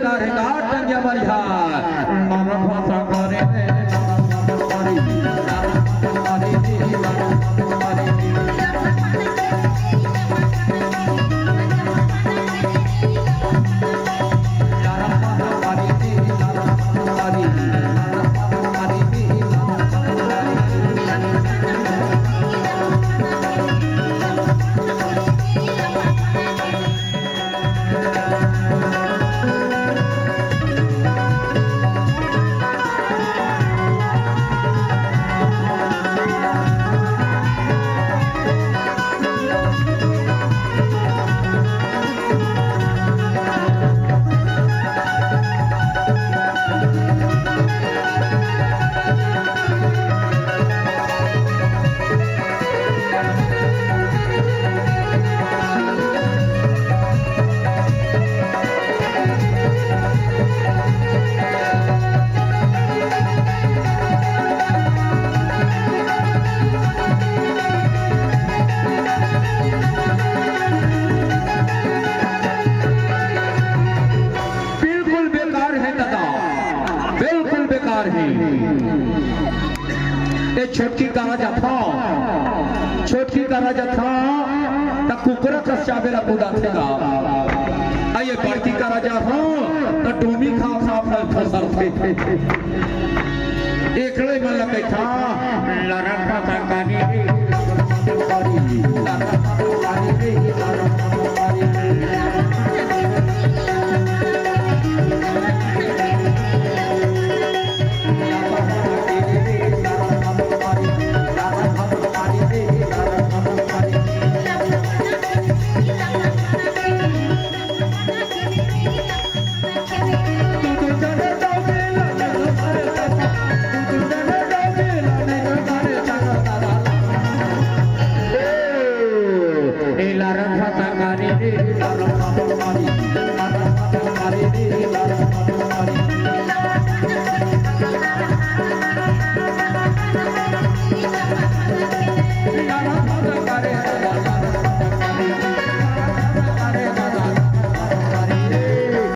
बेकार है गाट टंगिया मरिया मारा भाषा करे छोटकी का राजा था छोटकी का राजा था तो कुकरा का चावेला कूदा थेगा आइए बड़की का राजा था तो डूमी खा खा फसल थे एकड़े मन लगे था लड़न का संगानी